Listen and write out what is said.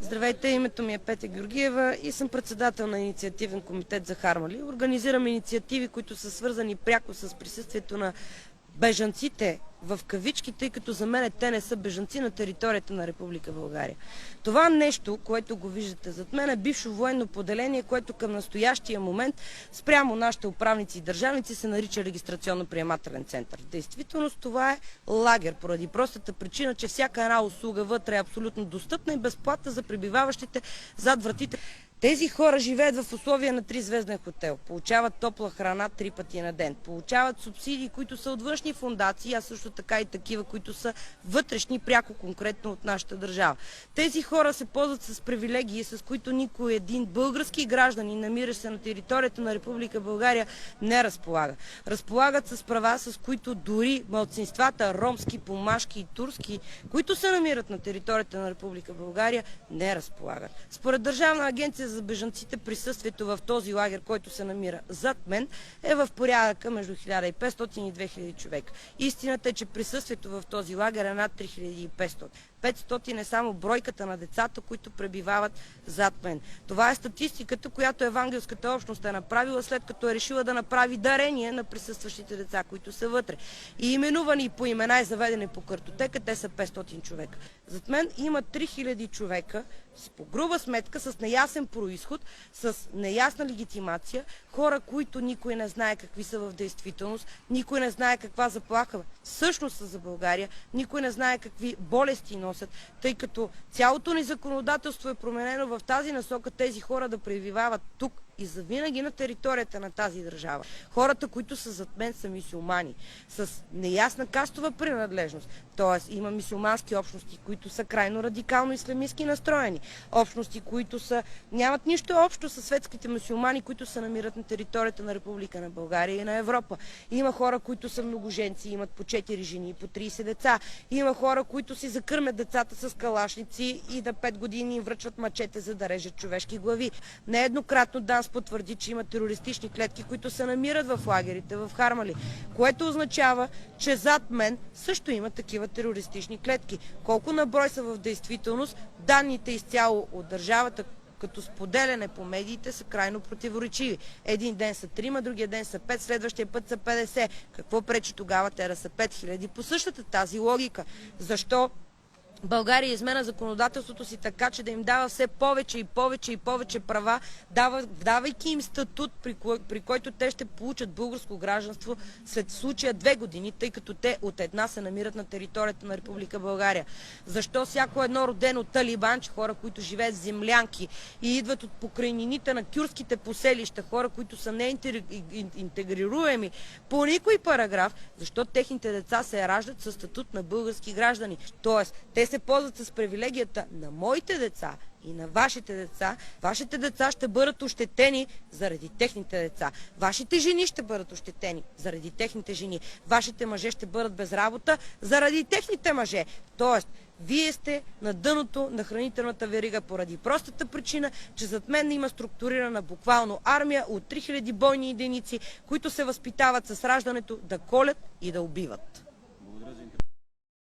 Здравейте, името ми е Петя Георгиева и съм председател на инициативен комитет за Харманли. Организираме инициативи, които са свързани пряко с присъствието на бежанците в кавички, тъй като за мен те не са бежанци на територията на Република България. Това нещо, което го виждате зад мен, е бивше военно поделение, което към настоящия момент спрямо нашите управници и държавници се нарича регистрационно-приемателен център. В действителност това е лагер, поради простата причина, че всяка една услуга вътре е абсолютно достъпна и безплатна за пребиваващите зад вратите. Тези хора живеят в условия на 3-звезден хотел, получават топла храна 3 пъти на ден, получават субсидии, които са от външни фондации, а също така и такива, които са вътрешни, пряко конкретно от нашата държава. Тези хора се ползват с привилегии, с които никой един български гражданин, намиращ се на територията на Република България, не разполага. Разполагат с права, с които дори малцинствата ромски, помашки и турски, които се намират на територията на Република България, не разполагат. Според Държавна агенция за бежанците, присъствието в този лагер, който се намира зад мен, е в порядъка между 1500 и 2000 човека. Истината е, че присъствието в този лагер е над 3500. 500 е само бройката на децата, които пребивават зад мен. Това е статистиката, която евангелската общност е направила, след като е решила да направи дарение на присъстващите деца, които са вътре. И именувани по имена и заведени по картотека, те са 500 човека. Зад мен има 3000 човека, по груба сметка, с неясен произход, с неясна легитимация, хора, които никой не знае какви са в действителност, никой не знае каква заплаха всъщност са за България, никой не знае какви болести носят, тъй като цялото ни законодателство е променено в тази насока тези хора да пребивават тук и завинаги на територията на тази държава. Хората, които са зад мен, са мюсюлмани, с неясна кастова принадлежност. Тоест има мюсюлмански общности, които са крайно радикално ислямистки настроени. Общности, които нямат нищо общо с светските мюсюлмани, които се намират на територията на Република на България и на Европа. Има хора, които са многоженци, имат по 4 жени, по 30 деца. Има хора, които си закърмят децата с калашници и на 5 години им връчват мачете, за да режат човешки глави. Нееднократно ДАНС потвърди, че има терористични клетки, които се намират в лагерите в Харманли, което означава, че зад мен също има такива терористични клетки. Колко на брой са в действителност, данните изцяло от държавата, като споделяне по медиите, са крайно противоречиви. Един ден са 3, другия ден са 5, следващия път са 50. Какво пречи тогава те да са 5000? По същата тази логика. Защо България изменя законодателството си така, че да им дава все повече и повече и повече права, давайки им статут, при който те ще получат българско гражданство след случая 2 години, тъй като те от една се намират на територията на Република България. Защо всяко едно родено талибанче, хора, които живеят в землянки и идват от покрайнините на кюрдските поселища, хора, които са неинтегрируеми по никой параграф, защо техните деца се раждат със статут на български граждани? Тоест, те се ползват с привилегията на моите деца и на вашите деца. Вашите деца ще бъдат ощетени заради техните деца. Вашите жени ще бъдат ощетени заради техните жени. Вашите мъже ще бъдат без работа заради техните мъже. Тоест, вие сте на дъното на хранителната верига поради простата причина, че зад мен има структурирана буквално армия от 3000 бойни единици, които се възпитават с раждането да колят и да убиват.